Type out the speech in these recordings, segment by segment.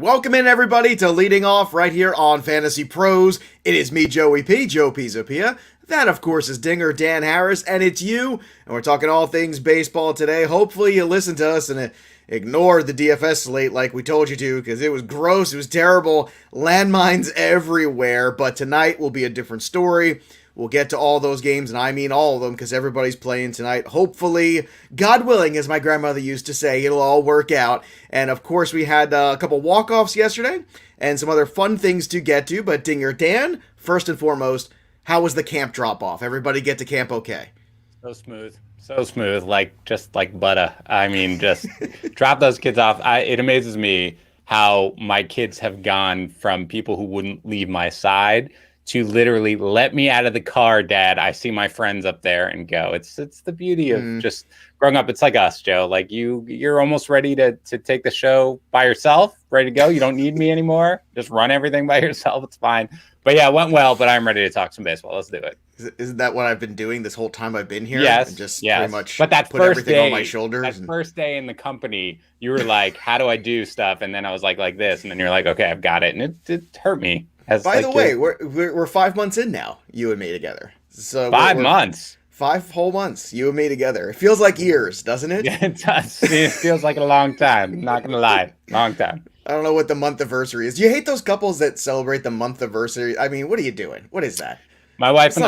Welcome in, everybody, to Leading Off right here on Fantasy Pros. It is me, Joey P, Joe Pisapia. That, of course, is Dinger Dan Harris, and it's you. And we're talking all things baseball today. Hopefully you listen to us and ignore the DFS slate like we told you to, because it was gross, it was terrible, landmines everywhere. But tonight will be a different story. We'll get to all those games, and I mean all of them, because everybody's playing tonight. Hopefully, God willing, as my grandmother used to say, it'll all work out. And of course, we had a couple walk-offs yesterday, and some other fun things to get to. But Dinger Dan, first and foremost, how was the camp drop-off? Everybody get to camp okay? So smooth, just like butter. I mean, just drop those kids off. It amazes me how my kids have gone from people who wouldn't leave my side to literally let me out of the car, Dad. I see my friends up there and go. It's the beauty of just growing up. It's like us, Joe. Like you're almost ready to take the show by yourself, ready to go. You don't need me anymore. Just run everything by yourself. It's fine. But yeah, it went well, but I'm ready to talk some baseball. Let's do it. Isn't that what I've been doing this whole time I've been here? Yes. And just yes. pretty much but that put first everything day, on my shoulders. First day in the company, you were like, how do I do stuff? And then I was like this. And then you're like, okay, I've got it. And it hurt me. By the way, we're 5 months in now, you and me together. So 5 months. 5 whole months, you and me together. It feels like years, doesn't it? Yeah, it does. It feels like a long time. Not going to lie. Long time. I don't know what the month anniversary is. Do you hate those couples that celebrate the month anniversary? I mean, what are you doing? What is that? My wife and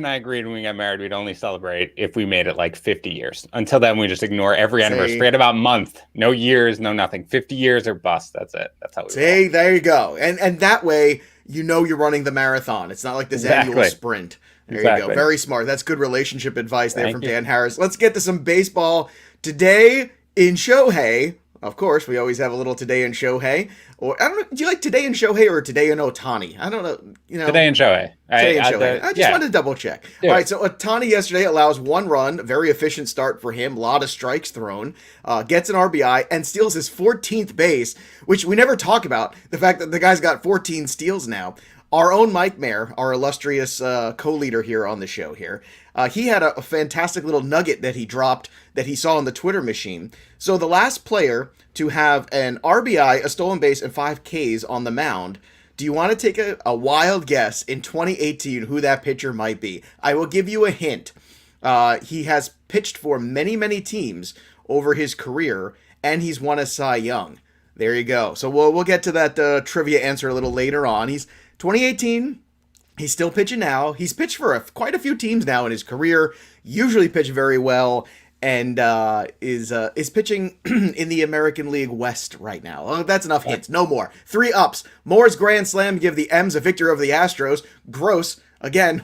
I agreed when we got married, we'd only celebrate if we made it like 50 years. Until then, we just ignore every anniversary. We had about a month, no years, no nothing. 50 years or bust. That's it. That's how we roll. There you go. And that way, you know you're running the marathon. It's not like this annual sprint. There you go. Very smart. That's good relationship advice there from Dan Harris. Let's get to some baseball. Today in Shohei, of course, we always have a little Today in Shohei. Or I don't know, do you like Today in Shohei or Today in Ohtani? I don't know. Today in Shohei. Today in Shohei. I just wanted to double check. All right, so Ohtani yesterday allows 1 run, very efficient start for him, a lot of strikes thrown, gets an RBI, and steals his 14th base, which we never talk about, the fact that the guy's got 14 steals now. Our own Mike Mayer, our illustrious co-leader here on the show here, he had a fantastic little nugget that he dropped that he saw on the Twitter machine. So the last player to have an RBI, a stolen base, and 5 Ks on the mound, do you want to take a wild guess in 2018 who that pitcher might be? I will give you a hint. He has pitched for many, many teams over his career, and he's won a Cy Young. There you go. So we'll get to that trivia answer a little later on. He's 2018, he's still pitching now. He's pitched for quite a few teams now in his career, usually pitched very well, and is pitching in the American League West right now. Oh, that's enough hints. No more. 3 ups. Moore's grand slam give the M's a victory over the Astros. Gross.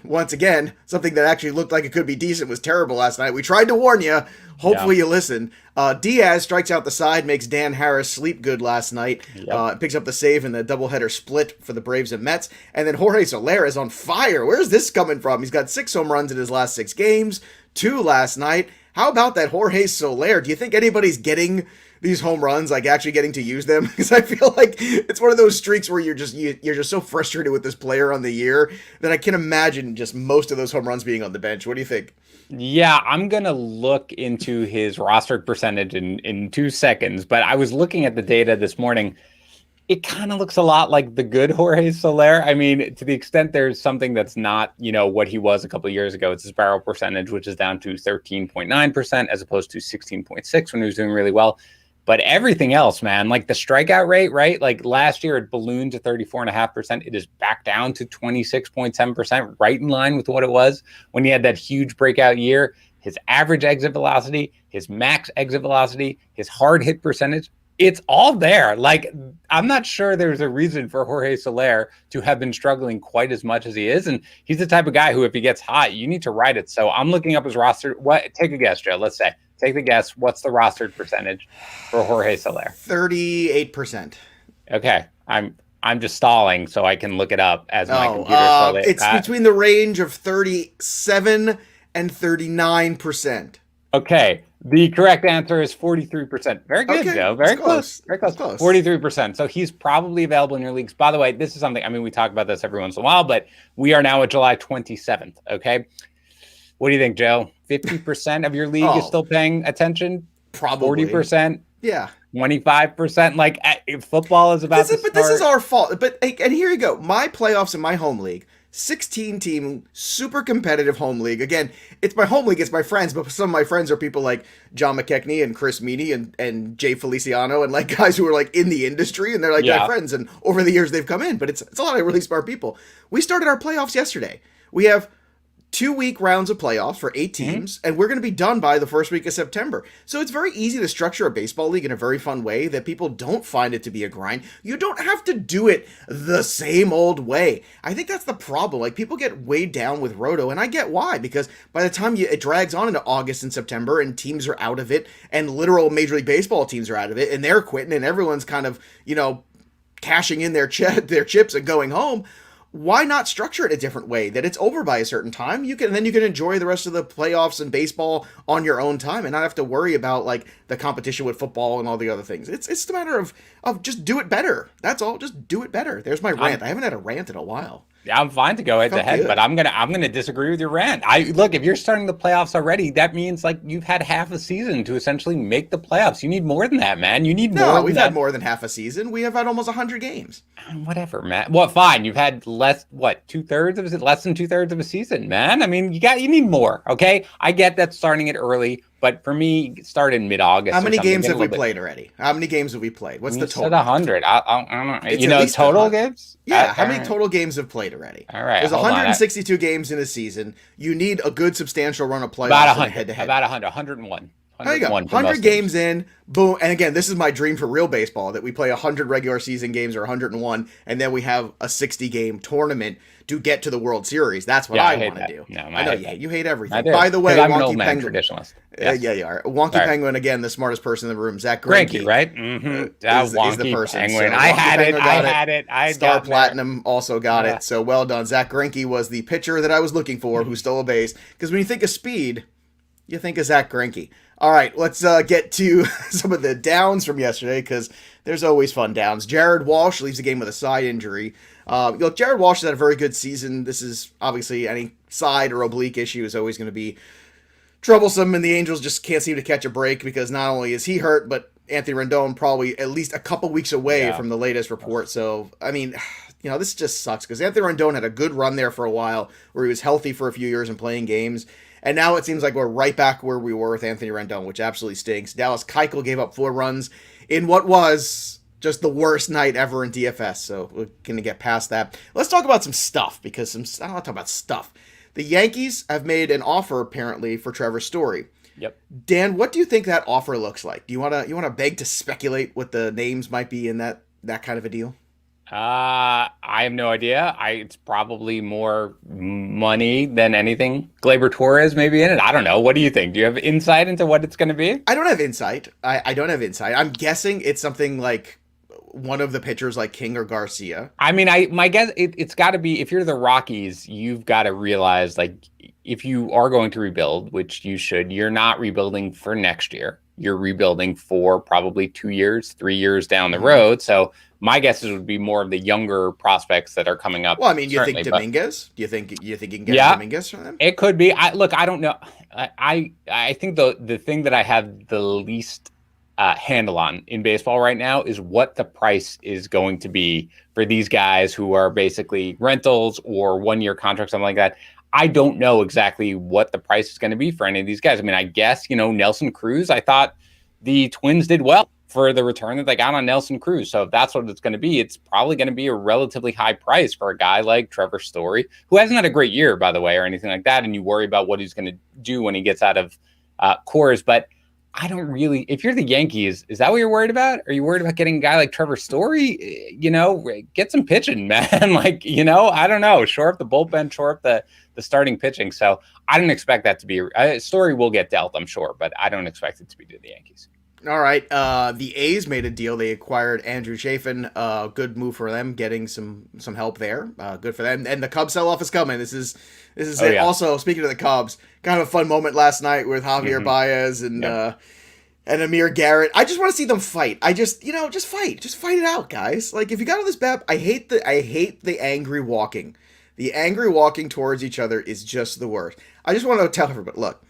Once again, something that actually looked like it could be decent was terrible last night. We tried to warn you. Hopefully you listen. Diaz strikes out the side, makes Dan Harris sleep good last night. Picks up the save in the doubleheader split for the Braves and Mets. And then Jorge Soler is on fire. Where's this coming from? He's got 6 home runs in his last 6 games, 2 last night. How about that Jorge Soler? Do you think anybody's getting these home runs, like actually getting to use them? Because I feel like it's one of those streaks where you're just so frustrated with this player on the year that I can imagine just most of those home runs being on the bench. What do you think? Yeah, I'm going to look into his rostered percentage in 2 seconds, but I was looking at the data this morning. It kind of looks a lot like the good Jorge Soler. I mean, to the extent there's something that's not, what he was a couple of years ago, it's his barrel percentage, which is down to 13.9% as opposed to 16.6 when he was doing really well. But everything else, man, like the strikeout rate, right? Like last year it ballooned to 34.5%. It is back down to 26.7%, right in line with what it was when he had that huge breakout year. His average exit velocity, his max exit velocity, his hard hit percentage, it's all there. Like, I'm not sure there's a reason for Jorge Soler to have been struggling quite as much as he is. And he's the type of guy who, if he gets hot, you need to ride it. So I'm looking up his roster. Take a guess, Joe. Let's say. Take the guess. What's the rostered percentage for Jorge Soler? 38%. Okay. I'm just stalling so I can look it up as my computer. It's between the range of 37 and 39%. Okay. The correct answer is 43%. Very good, Joe. Very close. Very close. 43%. So he's probably available in your leagues. By the way, this is something, we talk about this every once in a while, but we are now at July 27th. Okay. What do you think, Joe? 50% of your league is still paying attention? Probably. 40%? Yeah. 25%. Like football is about to start. But this is our fault. But and here you go. My playoffs in my home league, 16 team, super competitive home league. Again, it's my home league. It's my friends, but some of my friends are people like John McKechnie and Chris Meany and Jay Feliciano and like guys who are like in the industry and they're like my friends. And over the years they've come in, but it's a lot of really smart people. We started our playoffs yesterday. We have 2-week rounds of playoffs for 8 teams, and we're going to be done by the first week of September. So it's very easy to structure a baseball league in a very fun way that people don't find it to be a grind. You don't have to do it the same old way. I think that's the problem. Like, people get weighed down with Roto, and I get why, because by the time it drags on into August and September, and teams are out of it, and literal Major League Baseball teams are out of it, and they're quitting, and everyone's kind of, cashing in their chips and going home, why not structure it a different way that it's over by a certain time? You can enjoy the rest of the playoffs and baseball on your own time and not have to worry about like the competition with football and all the other things. It's a matter of just do it better. That's all. Just do it better. There's my rant. I haven't had a rant in a while. Yeah, I'm fine to go head to head, but I'm gonna disagree with your rant. Look, if you're starting the playoffs already, that means like you've had half a season to essentially make the playoffs. You need more than that, man. You need more. No, we've had more than half a season. We have had almost 100 games. Whatever, man. Well, fine. You've had less than 2/3 of a season, man. I mean, you need more. Okay, I get that starting it early. But for me, start in mid-August. How many games have we played already? How many games have we played? What's the total? Said 100. I don't know. Total games? Yeah. How many total games have played already? All right. There's 162 games in a season. You need a good substantial run of playoffs. About 100. Head-to-head. About 100. 101. There you go. 100 games in, boom. And again, this is my dream for real baseball, that we play 100 regular season games or 101, and then we have a 60-game tournament to get to the World Series. That's what I want to do. No, I know you hate everything. By the way, I'm an old man traditionalist. Yes. Yeah, you are. Wonky Penguin, again, the smartest person in the room. Zach Greinke, right? Is the person. Penguin. So I had it. Star Platinum also got it. So well done. Zach Greinke was the pitcher that I was looking for who stole a base. Because when you think of speed, you think of Zach Greinke. All right, let's get to some of the downs from yesterday, because there's always fun downs. Jared Walsh leaves the game with a side injury. Look, Jared Walsh has had a very good season. This is obviously any side or oblique issue is always going to be troublesome, and the Angels just can't seem to catch a break, because not only is he hurt, but Anthony Rendon probably at least a couple weeks away from the latest report. So, I mean, this just sucks, because Anthony Rendon had a good run there for a while where he was healthy for a few years and playing games. And now it seems like we're right back where we were with Anthony Rendon, which absolutely stinks. Dallas Keuchel gave up 4 runs in what was just the worst night ever in DFS. So we're going to get past that. Let's talk about some stuff, because I don't want to talk about stuff. The Yankees have made an offer, apparently, for Trevor Story. Yep. Dan, what do you think that offer looks like? Do you want to beg to speculate what the names might be in that kind of a deal? I have no idea. It's probably more money than anything. Gleyber Torres maybe in it. I don't know. What do you think? Do you have insight into what it's going to be? I don't have insight. I don't have insight. I'm guessing it's something like one of the pitchers like King or Garcia. I mean, my guess, it's got to be, if you're the Rockies, you've got to realize, like, if you are going to rebuild, which you should, you're not rebuilding for next year. You're rebuilding for probably 2 years, 3 years down the road. So my guess is it would be more of the younger prospects that are coming up. Well, I mean, you think Dominguez? Do you think you can get Dominguez from them? It could be. I don't know. I think the thing that I have the least handle on in baseball right now is what the price is going to be for these guys who are basically rentals or 1-year contracts, something like that. I don't know exactly what the price is going to be for any of these guys. I mean, I guess, Nelson Cruz, I thought the Twins did well for the return that they got on Nelson Cruz. So if that's what it's going to be, it's probably going to be a relatively high price for a guy like Trevor Story, who hasn't had a great year, by the way, or anything like that. And you worry about what he's going to do when he gets out of Coors. But I don't really, if you're the Yankees, is that what you're worried about? Are you worried about getting a guy like Trevor Story? Get some pitching, man. I don't know. Shore up the bullpen, shore up the starting pitching. So I don't expect that to be Story will get dealt, I'm sure, but I don't expect it to be to the Yankees. All right. The A's made a deal. They acquired Andrew Chafin. Good move for them, getting some help there. Good for them. And the Cubs sell-off is coming. This is it. Yeah. Also, speaking of the Cubs, kind of a fun moment last night with Javier Baez and Amir Garrett. I just want to see them fight. Just fight. Just fight it out, guys. Like, if you got all this bad, I hate the angry walking. The angry walking towards each other is just the worst. I just want to tell everybody, look,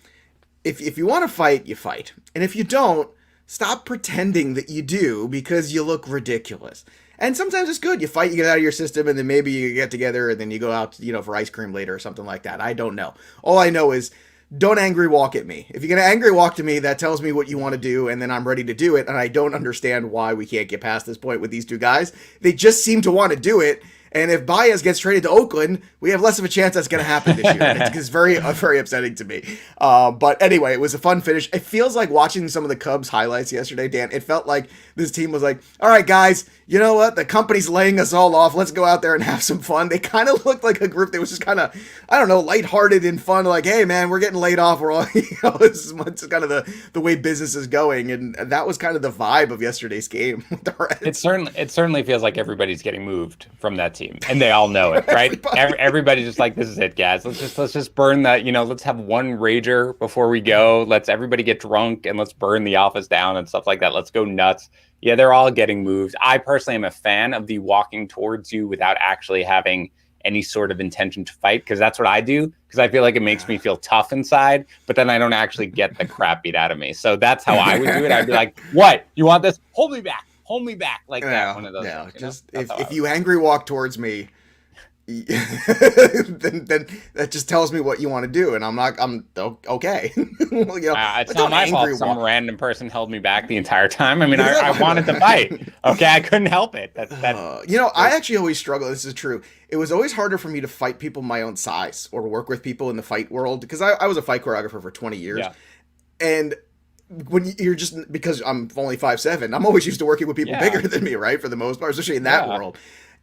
if you want to fight, you fight. And if you don't, stop pretending that you do because you look ridiculous. And sometimes it's good. You fight, you get out of your system, and then maybe you get together, and then you go out, for ice cream later or something like that. I don't know. All I know is don't angry walk at me. If you're going to angry walk to me, that tells me what you want to do, and then I'm ready to do it. And I don't understand why we can't get past this point with these two guys. They just seem to want to do it. And if Baez gets traded to Oakland, we have less of a chance that's going to happen this year. It's very, very upsetting to me. But anyway, it was a fun finish. It feels like watching some of the Cubs highlights yesterday, Dan. It felt like this team was like, all right, guys, you know what? The company's laying us all off. Let's go out there and have some fun. They kind of looked like a group that was just kind of, I don't know, lighthearted and fun. Like, hey, man, we're getting laid off. We're all, this is kind of the way business is going. And that was kind of the vibe of yesterday's game with the Reds. It certainly feels like everybody's getting moved from that team, and they all know it, right? Everybody's just like, this is it, guys. Let's just burn that. Let's have one rager before we go. Let's everybody get drunk and let's burn the office down and stuff like that. Let's go nuts. Yeah, they're all getting moved. I personally am a fan of the walking towards you without actually having any sort of intention to fight, because that's what I do, because I feel like it makes me feel tough inside, but then I don't actually get the crap beat out of me. So that's how I would do it. I'd be like, what? You want this? Hold me back, like that. One of those. No, just if you angry walk towards me, then that just tells me what you want to do, and I'm okay. It's not my fault some random person held me back the entire time. I mean, I wanted to fight. Okay, I couldn't help it. I actually always struggle. This is true. It was always harder for me to fight people my own size or work with people in the fight world, because I was a fight choreographer for 20 years, and when you're just, because I'm only 5'7", I'm always used to working with people bigger than me, right? For the most part, especially in that world.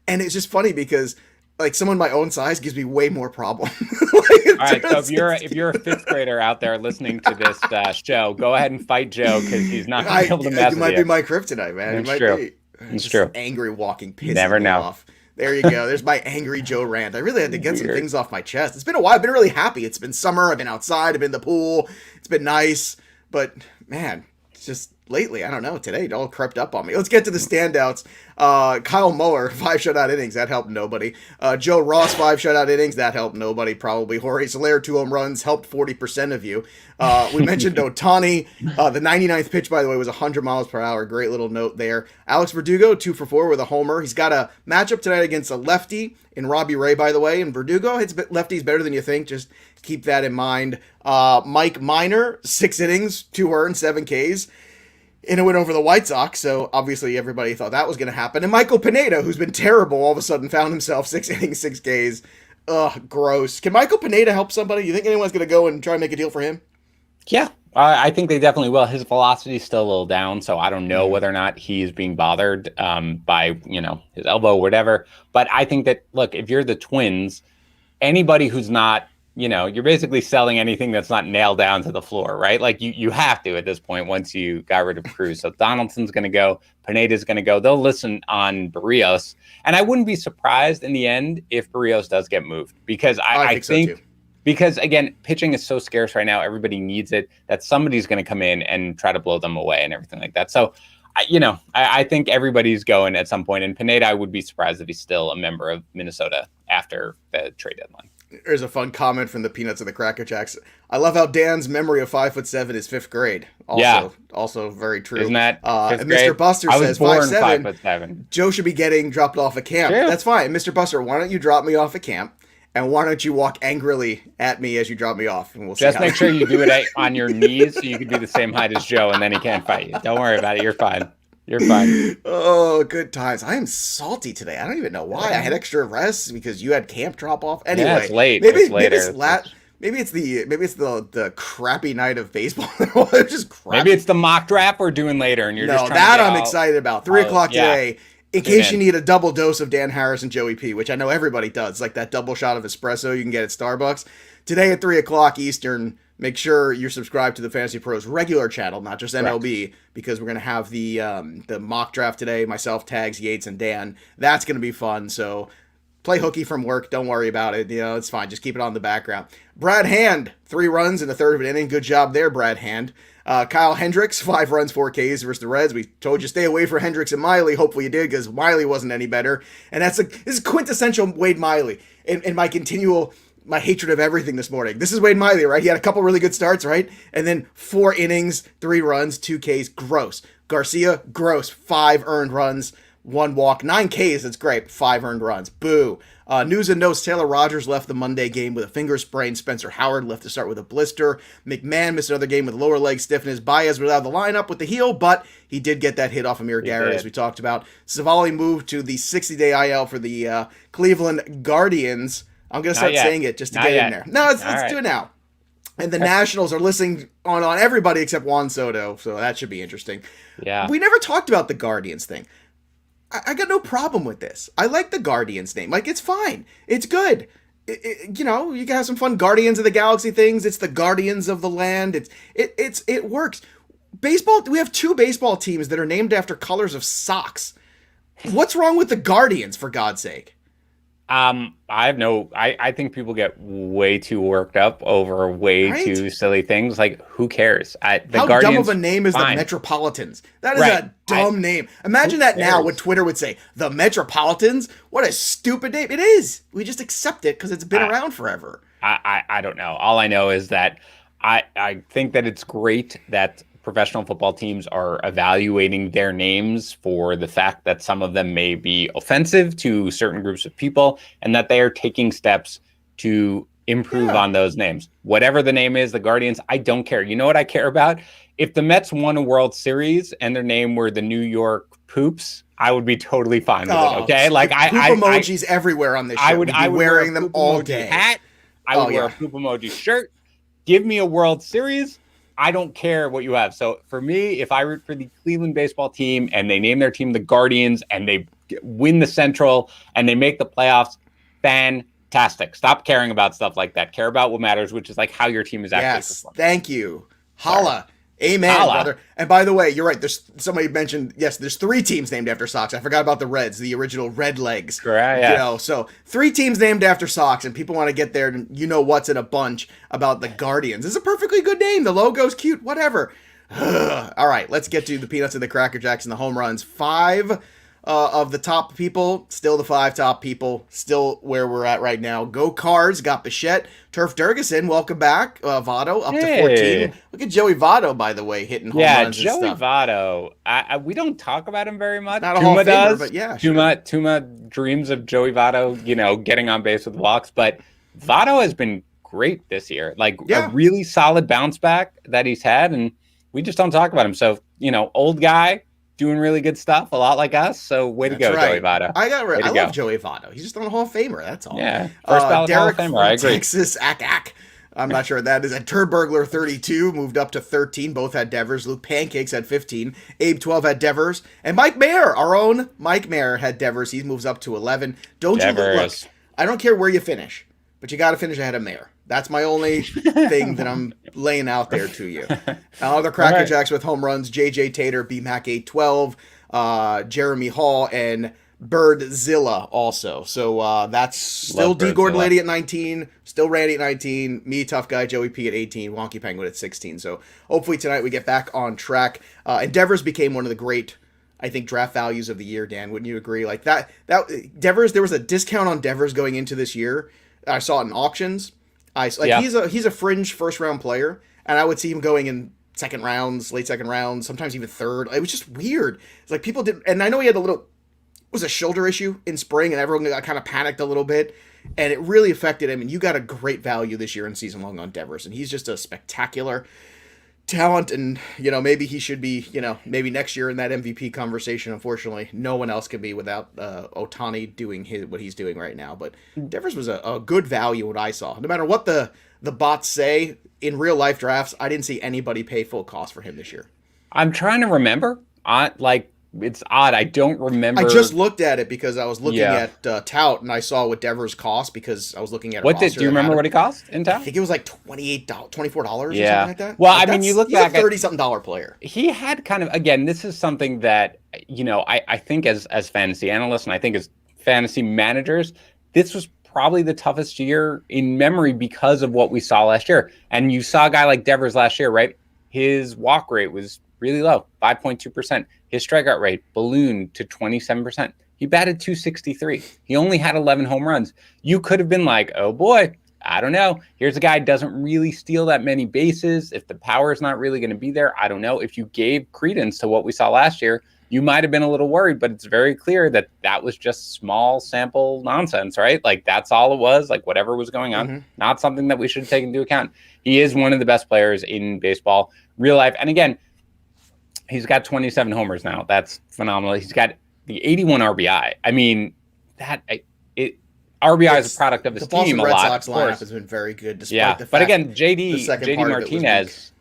And it's just funny because like someone my own size gives me way more problem. All right, so if you're a fifth grader out there listening to this show, go ahead and fight Joe, because he's not going to be able to mess with you. You might be my kryptonite, man. It's true. It's true. Angry walking, pissing Never know. off. There you go. There's my angry Joe rant. I really had to get some things off my chest. It's been a while. I've been really happy. It's been summer. I've been outside. I've been in the pool. It's been nice. But man, it's just lately, I don't know, today it all crept up on me. Let's get to the standouts. Kyle Muller, 5 shutout innings. That helped nobody. Joe Ross, 5 shutout innings. That helped nobody, probably. Jorge Soler, 2 home runs. Helped 40% of you. We mentioned Ohtani. The 99th pitch, by the way, was 100 miles per hour. Great little note there. Alex Verdugo, 2 for 4 with a homer. He's got a matchup tonight against a lefty in Robbie Ray, by the way. And Verdugo hits lefties better than you think. Just keep that in mind. Mike Minor, 6 innings, 2 earned, 7 Ks. In a win over the White Sox, so obviously everybody thought that was going to happen. And Michael Pineda, who's been terrible, all of a sudden found himself 6 innings, 6 Ks. Ugh, gross. Can Michael Pineda help somebody? You think anyone's going to go and try and make a deal for him? Yeah, I think they definitely will. His velocity is still a little down, so I don't know whether or not he's being bothered by, his elbow or whatever. But I think that, look, if you're the Twins, anybody who's not, you're basically selling anything that's not nailed down to the floor, right? Like you have to at this point once you got rid of Cruz. So Donaldson's going to go. Pineda's going to go. They'll listen on Barrios. And I wouldn't be surprised in the end if Barrios does get moved, because I think so too. Because, again, pitching is so scarce right now. Everybody needs it, that somebody's going to come in and try to blow them away and everything like that. So, I think everybody's going at some point. And Pineda, I would be surprised if he's still a member of Minnesota after the trade deadline. There's a fun comment from the Peanuts and the Cracker Jacks. I love how Dan's memory of 5'7" is 5th grade. Also very true. Isn't that and Mr. Buster says 5'7". Joe should be getting dropped off a camp. True. That's fine. Mr. Buster, why don't you drop me off a camp? And why don't you walk angrily at me as you drop me off? And we'll just make sure you do it on your knees so you can be the same height as Joe, and then he can't fight you. Don't worry about it. You're fine. You're fine. Oh, good times. I am salty today. I don't even know why. I had extra rest because you had camp drop off. Anyway, it's late. Maybe it's the crappy night of baseball. It's just crappy. Maybe it's the mock draft we're doing later, and you're just trying to I'm excited about. 3:00 today. In case you need a double dose of Dan Harris and Joey P, which I know everybody does, like that double shot of espresso you can get at Starbucks. Today at 3:00 Eastern, make sure you're subscribed to the Fantasy Pros regular channel, not just MLB, because we're going to have the mock draft today, myself, Tags, Yates, and Dan. That's going to be fun, so play hooky from work. Don't worry about it. It's fine. Just keep it on the background. Brad Hand, 3 runs in the third of an inning. Good job there, Brad Hand. Kyle Hendricks, 5 runs, 4 Ks versus the Reds. We told you stay away from Hendricks and Miley. Hopefully you did, because Miley wasn't any better. And this is quintessential Wade Miley. And my continual my hatred of everything this morning. This is Wade Miley, right? He had a couple really good starts, right? And then 4 innings, 3 runs, 2 Ks, gross. Garcia, gross, 5 earned runs, 1 walk, 9 Ks, that's great, 5 earned runs. Boo. News and notes, Taylor Rogers left the Monday game with a finger sprain. Spencer Howard left to start with a blister. McMahon missed another game with lower leg stiffness. Baez was out of the lineup with the heel, but he did get that hit off Amir Garrett, as we talked about. Savali moved to the 60-day IL for the Cleveland Guardians. I'm going to start saying it just to get in there. No, let's do it now. And the Nationals are listening on everybody except Juan Soto, so that should be interesting. Yeah. We never talked about the Guardians thing. I got no problem with this. I like the Guardians name. Like, it's fine. It's good. You can have some fun Guardians of the Galaxy things. It's the Guardians of the Land. It works. Baseball, we have 2 baseball teams that are named after colors of socks. What's wrong with the Guardians, for God's sake? I think people get way too worked up over too silly things. Like, who cares? How dumb of a name is the Metropolitans? That is a dumb name. Imagine that now, what Twitter would say. The Metropolitans? What a stupid name. It is. We just accept it because it's been around forever. I don't know. All I know is that I think that it's great that professional football teams are evaluating their names for the fact that some of them may be offensive to certain groups of people, and that they are taking steps to improve on those names. Whatever the name is, the Guardians, I don't care. You know what I care about? If the Mets won a World Series and their name were the New York Poops, I would be totally fine with it. Okay, like poop emojis everywhere on this show. I would be wearing them all day. Hat. I would wear a poop emoji shirt. Give me a World Series. I don't care what you have. So for me, if I root for the Cleveland baseball team and they name their team the Guardians and they win the Central and they make the playoffs, fantastic. Stop caring about stuff like that. Care about what matters, which is like how your team is actually performing. Thank you. Holla. Amen, brother. And by the way, you're right. There's somebody mentioned, there's 3 teams named after socks. I forgot about the Reds, the original Red Legs. Correct. Yeah. So 3 teams named after socks, and people want to get there and what's in a bunch about the Guardians. It's a perfectly good name. The logo's cute, whatever. All right, let's get to the Peanuts and the Cracker Jacks and the home runs. 5 of the top people, still the 5 top people, still where we're at right now. Go Cards, got Bichette. Turf Durgeson, welcome back. Votto, up to 14. Look at Joey Votto, by the way, hitting home runs and stuff. Yeah, Joey Votto. We don't talk about him very much. Not a Hall of Famer, but yeah. Tuma dreams of Joey Votto, getting on base with walks. But Votto has been great this year. Like, a really solid bounce back that he's had, and we just don't talk about him. So, old guy, doing really good stuff, a lot like us. So way to go, Joey Votto. I love Joey Votto. He's just not a Hall of Famer. That's all. Yeah, first ballot Hall of Famer. I agree. Texas, I'm not sure what that is. A Turburglar 32 moved up to 13. Both had Devers. Luke Pancakes had 15. Abe 12 had Devers. And Mike Mayer, our own Mike Mayer, had Devers. He moves up to 11. Look, I don't care where you finish, but you got to finish ahead of Mayer. That's my only thing that I'm laying out there to you. Other Cracker Jacks with home runs: J.J. Tater, B-Mac 812, Jeremy Hall, and Birdzilla also. So that's still D. Gordon Lady at 19, still Randy at 19, me, Tough Guy, Joey P at 18, Wonky Penguin at 16. So hopefully tonight we get back on track. Devers became one of the great, I think, draft values of the year, Dan. Wouldn't you agree? Like that Devers, there was a discount on Devers going into this year. I saw it in auctions. He's a fringe first round player, and I would see him going in second rounds, late second rounds, sometimes even third. It was just weird. It's like people did, and I know he had was a shoulder issue in spring, and everyone got kind of panicked a little bit, and it really affected him. And you got a great value this year in season long on Devers, and he's just a spectacular talent, and maybe he should be maybe next year in that MVP conversation. Unfortunately, no one else can be without Ohtani doing what he's doing right now. But Devers was a good value what I saw. No matter what the bots say in real life drafts, I didn't see anybody pay full cost for him this year. I'm trying to remember. It's odd. I don't remember. I just looked at it because I was looking at Tout, and I saw what Devers cost because I was looking at. Do you remember what he cost in Tout? I think it was like $24 or something like that. Well, I mean, you look back at $30-something player. He had kind of, again, this is something that I think as fantasy analysts and I think as fantasy managers, this was probably the toughest year in memory because of what we saw last year. And you saw a guy like Devers last year, right? His walk rate was really low, 5.2%. His strikeout rate ballooned to 27%. He batted .263. He only had 11 home runs. You could have been like, oh boy, I don't know. Here's a guy who doesn't really steal that many bases. If the power is not really going to be there, I don't know. If you gave credence to what we saw last year, you might have been a little worried, but it's very clear that that was just small sample nonsense, right? Like that's all it was, like whatever was going on, not something that we should take into account. He is one of the best players in baseball, real life. And again, he's got 27 homers now. That's phenomenal. He's got the 81 RBI. I mean, RBI is a product of his team a lot. The Boston Red Sox lineup has been very good, despite the fact. But again, JD Martinez,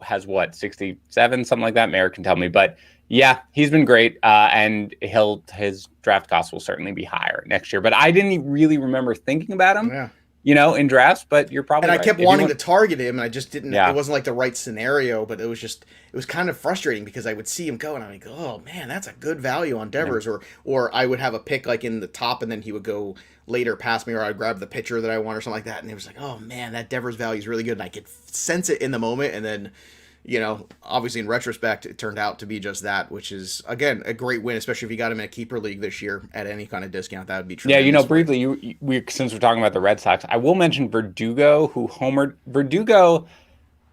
has what, 67, something like that. Mayor can tell me, but yeah, he's been great, and his draft cost will certainly be higher next year. But I didn't really remember thinking about him. In drafts, but you're probably right. I kept wanting to target him, and I just didn't. It wasn't like the right scenario, but it was kind of frustrating because I would see him go, and I'm like, oh man, that's a good value on Devers, or I would have a pick like in the top, and then he would go later past me, or I'd grab the pitcher that I want or something like that, and it was like, oh man, that Devers value is really good, and I could sense it in the moment, and then. Obviously in retrospect, it turned out to be just that, which is, again, a great win, especially if you got him in a keeper league this year at any kind of discount. That would be true. Yeah, briefly, since we're talking about the Red Sox, I will mention Verdugo, who homered. Verdugo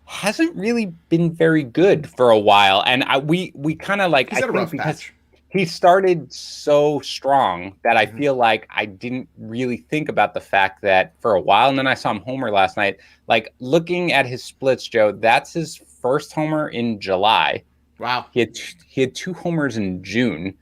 hasn't really been very good for a while, and we kind of like, I think because he started so strong that I feel like I didn't really think about the fact that for a while, and then I saw him homer last night. Like, looking at his splits, Joe, that's his first homer in July. Wow. He had 2 homers in June.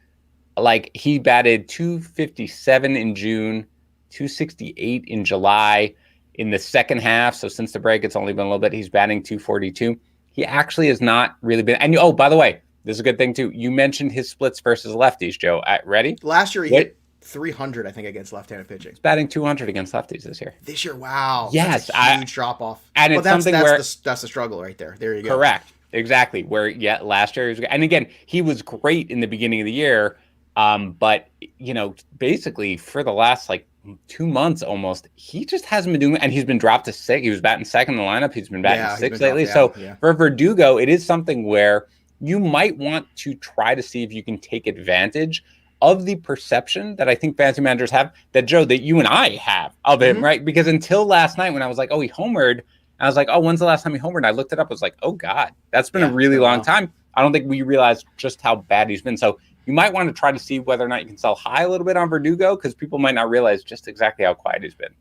Like, he batted 257 in June, 268 in July. In the second half, so since the break, it's only been a little bit, he's batting 242. He actually has not really been. And by the way, this is a good thing too. You mentioned his splits versus lefties, Joe. Ready? Last year he hit 300, I think, against left-handed pitching. He's batting 200 against lefties this year. This year, wow. Yes, that's a huge drop off. And it's something that's the struggle right there. There you go. Correct. Exactly. Where last year he was, and again, he was great in the beginning of the year, but basically for the last 2 months almost, he just hasn't been doing it, and he's been dropped to 6. He was batting second in the lineup. He's been batting 6 lately. For Verdugo, it is something where you might want to try to see if you can take advantage of the perception that I think fantasy managers have, that Joe, that you and I have of him, right? Because until last night when I was like, oh, he homered, I was like, oh, when's the last time he homered? And I looked it up. I was like, oh God, that's been a really long time. I don't think we realized just how bad he's been. So you might want to try to see whether or not you can sell high a little bit on Verdugo, because people might not realize just exactly how quiet he's been.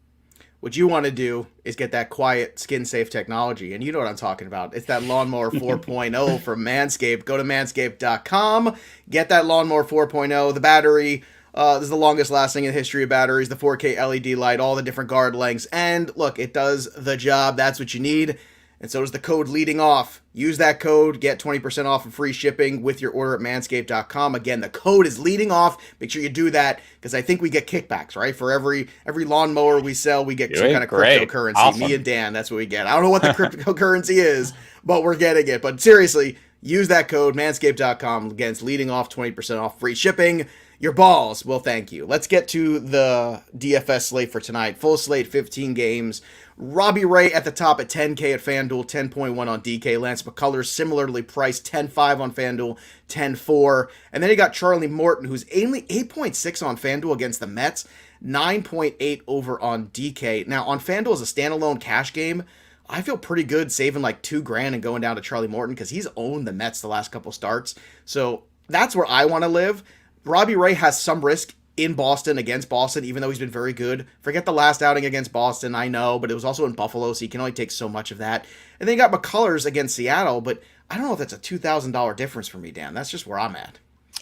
What you want to do is get that quiet, skin-safe technology, and you know what I'm talking about. It's that Lawnmower 4.0 from Manscaped. Go to manscaped.com, get that Lawnmower 4.0, the battery. This is the longest lasting in the history of batteries, the 4K LED light, all the different guard lengths, and look, it does the job. That's what you need. And so does the code leading off. Use that code, get 20% off and free shipping with your order at manscaped.com. Again, the code is leading off. Make sure you do that, because I think we get kickbacks, right? For every lawnmower we sell, we get some kind of cryptocurrency. Awesome. Me and Dan, that's what we get. I don't know what the cryptocurrency is, but we're getting it. But seriously, use that code, manscaped.com. Again, it's leading off, 20% off, free shipping. Your balls will thank you. Let's get to the DFS slate for tonight. Full slate, 15 games. Robbie Ray at the top at 10K at FanDuel, 10.1 on DK. Lance McCullers similarly priced, 10.5 on FanDuel, 10.4. And then you got Charlie Morton, who's only 8.6 on FanDuel against the Mets, 9.8 over on DK. Now, on FanDuel as a standalone cash game, I feel pretty good saving like $2,000 and going down to Charlie Morton, because he's owned the Mets the last couple starts. So that's where I want to live. Robbie Ray has some risk in Boston against Boston, even though he's been very good. Forget the last outing against Boston, I know, but it was also in Buffalo, so you can only take so much of that. And then you got McCullers against Seattle, but I don't know if that's a $2,000 difference for me, Dan. That's just where I'm at.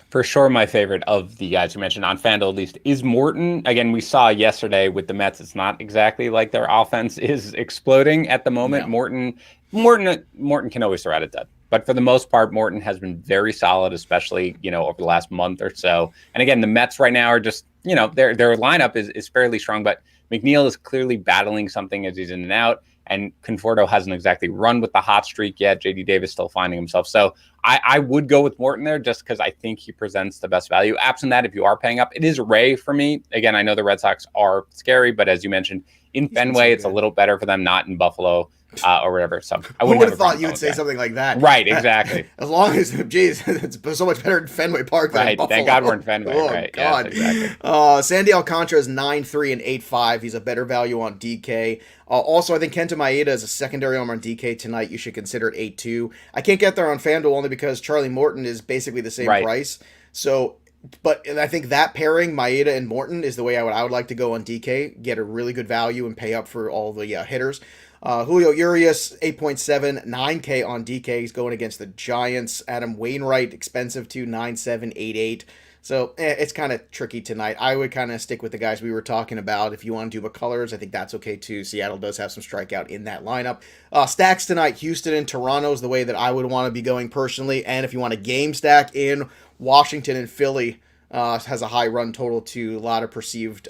For sure, my favorite of the guys you mentioned on FanDuel, at least, is Morton. Again, we saw yesterday with the Mets, it's not exactly like their offense is exploding at the moment. No. Morton can always throw out a dud. But for the most part, Morton has been very solid, especially, over the last month or so. And again, the Mets right now are just, their lineup is fairly strong, but McNeil is clearly battling something as he's in and out. And Conforto hasn't exactly run with the hot streak yet. JD Davis still finding himself. So I would go with Morton there, just because I think he presents the best value. Absent that, if you are paying up, it is Ray for me. Again, I know the Red Sox are scary, but as you mentioned, in Fenway, it's a little better for them, not in Buffalo. or whatever. So I Who wouldn't would have have thought you would say something like that? Right, exactly. As long as, geez, it's so much better in Fenway Park than Buffalo. Thank God we're in Fenway. Oh, right. God. Yes, exactly. Sandy Alcantara is 9-3 and 8-5. He's a better value on DK. Also, I think Kenta Maeda is a secondary arm on DK tonight. You should consider it 8-2. I can't get there on FanDuel only because Charlie Morton is basically the same price. So, but I think that pairing, Maeda and Morton, is the way I would like to go on DK. Get a really good value and pay up for all the hitters. Julio Urias, 8.7, 9K on DK. He's going against the Giants. Adam Wainwright, expensive too, 9.7, 8.8. So it's kind of tricky tonight. I would kind of stick with the guys we were talking about. If you want to do McCullers, I think that's okay too. Seattle does have some strikeout in that lineup. Stacks tonight, Houston and Toronto is the way that I would want to be going personally. And if you want a game stack in Washington and Philly, has a high run total too. A lot of perceived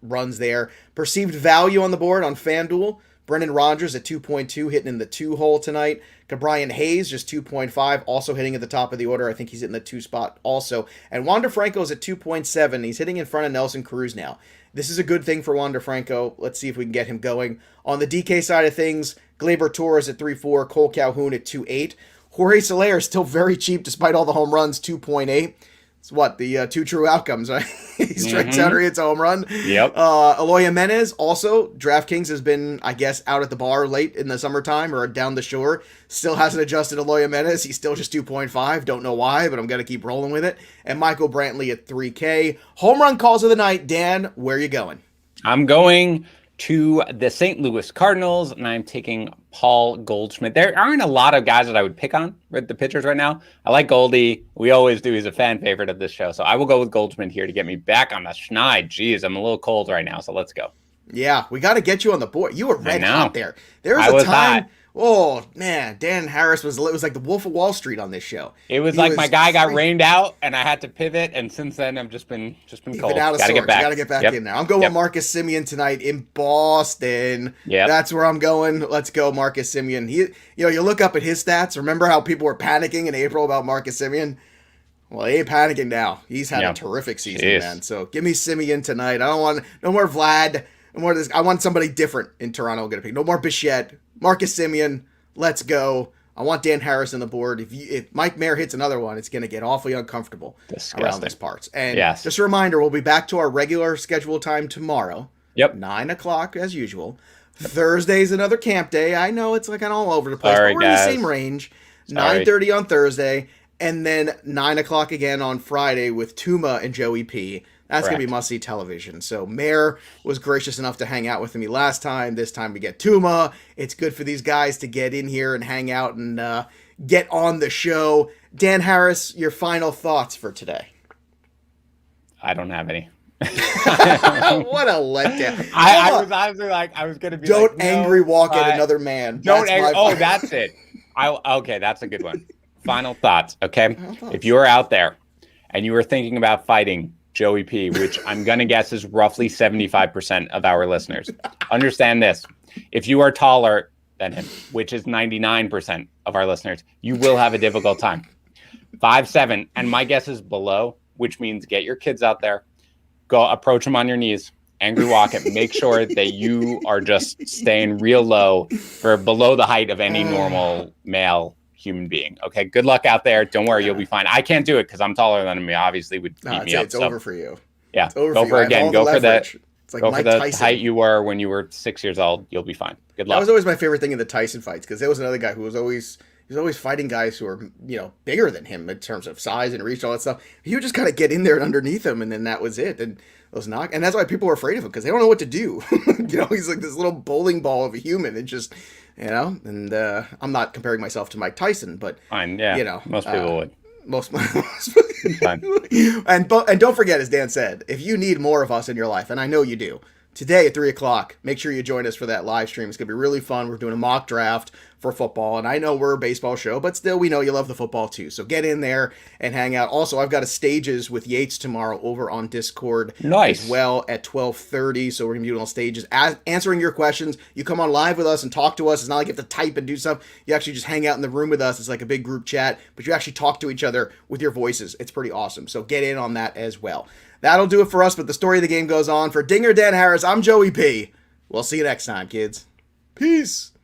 runs there. Perceived value on the board on FanDuel. Brendan Rodgers at 2.2, hitting in the 2 hole tonight. Cabrian Hayes, just 2.5, also hitting at the top of the order. I think he's in the 2 spot also. And Wander Franco's at 2.7. He's hitting in front of Nelson Cruz now. This is a good thing for Wander Franco. Let's see if we can get him going. On the DK side of things, Gleyber Torres at 3.4, Cole Calhoun at 2.8. Jorge Soler is still very cheap despite all the home runs, 2.8. It's what, the 2 true outcomes, right? He strikes out or hits a home run. Yep. Eloy Jimenez, also, DraftKings has been, I guess, out at the bar late in the summertime or down the shore. Still hasn't adjusted Eloy Jimenez. He's still just 2.5. Don't know why, but I'm going to keep rolling with it. And Michael Brantley at 3K. Home run calls of the night. Dan, where are you going? I'm going to the St. Louis Cardinals, and I'm taking Paul Goldschmidt. There aren't a lot of guys that I would pick on with the pitchers right now. I like Goldie. We always do. He's a fan favorite of this show. So I will go with Goldschmidt here to get me back on the schneid. Jeez, I'm a little cold right now, so let's go. Yeah, we got to get you on the board. You were red hot there. There was a time... Hot. Oh, man, Dan Harris it was like the Wolf of Wall Street on this show. It was like my guy got rained out, and I had to pivot, and since then I've just been cold. Gotta get back. Gotta get back in there. I'm going with Marcus Semien tonight in Boston. Yeah, that's where I'm going. Let's go, Marcus Semien. You look up at his stats. Remember how people were panicking in April about Marcus Semien? Well, he ain't panicking now. He's had a terrific season, man. So give me Semien tonight. I don't want no more Vlad. No more of this. I want somebody different in Toronto. I'm gonna pick no more Bichette. Marcus Semien, let's go. I want Dan Harris on the board. If Mike Mayer hits another one, it's going to get awfully uncomfortable around these parts. And just a reminder, we'll be back to our regular scheduled time tomorrow. Yep. 9 o'clock as usual. Thursday's another camp day. I know it's like an all over the place, but we're in the same range. 9:30 on Thursday, and then 9 o'clock again on Friday with Tuma and Joey P. That's going to be must-see television. So Mayor was gracious enough to hang out with me last time. This time we get Tuma. It's good for these guys to get in here and hang out and get on the show. Dan Harris, your final thoughts for today. I don't have any. What a letdown. I was honestly like, I was going to be don't angry walk at another man. Don't angry. Oh, that's it. Okay, that's a good one. Final thoughts, okay? If you are out there and you are thinking about fighting Joey P, which I'm going to guess is roughly 75% of our listeners. Understand this. If you are taller than him, which is 99% of our listeners, you will have a difficult time. 5'7", and my guess is below, which means get your kids out there, go approach him on your knees, angry walk it, make sure that you are just staying real low for below the height of any normal male human being. Okay, good luck out there. Don't worry, you'll be fine. I can't do it because I'm taller than him. Obviously, would beat me up. It's over for you. Yeah, it's over go for it again. Go for that. It's like go Mike for the Tyson. height you were when you were 6 years old. You'll be fine. Good luck. That was always my favorite thing in the Tyson fights because there was another guy who was always fighting guys who were bigger than him in terms of size and reach, all that stuff. He would just kind of get in there and underneath him, and then that was it. And and that's why people were afraid of him because they don't know what to do. He's like this little bowling ball of a human. It just. And I'm not comparing myself to Mike Tyson, but fine, yeah. Most people would. Most and don't forget, as Dan said, if you need more of us in your life, and I know you do, today at 3 o'clock, make sure you join us for that live stream. It's gonna be really fun. We're doing a mock draft for football, and I know we're a baseball show, but still, we know you love the football too. So get in there and hang out. Also, I've got a Stages with Yates tomorrow over on Discord as well at 12:30. So we're gonna be doing all stages, answering your questions. You come on live with us and talk to us. It's not like you have to type and do stuff. You actually just hang out in the room with us. It's like a big group chat, but you actually talk to each other with your voices. It's pretty awesome. So get in on that as well. That'll do it for us, but the story of the game goes on. For Dinger Dan Harris, I'm Joey P. We'll see you next time, kids. Peace.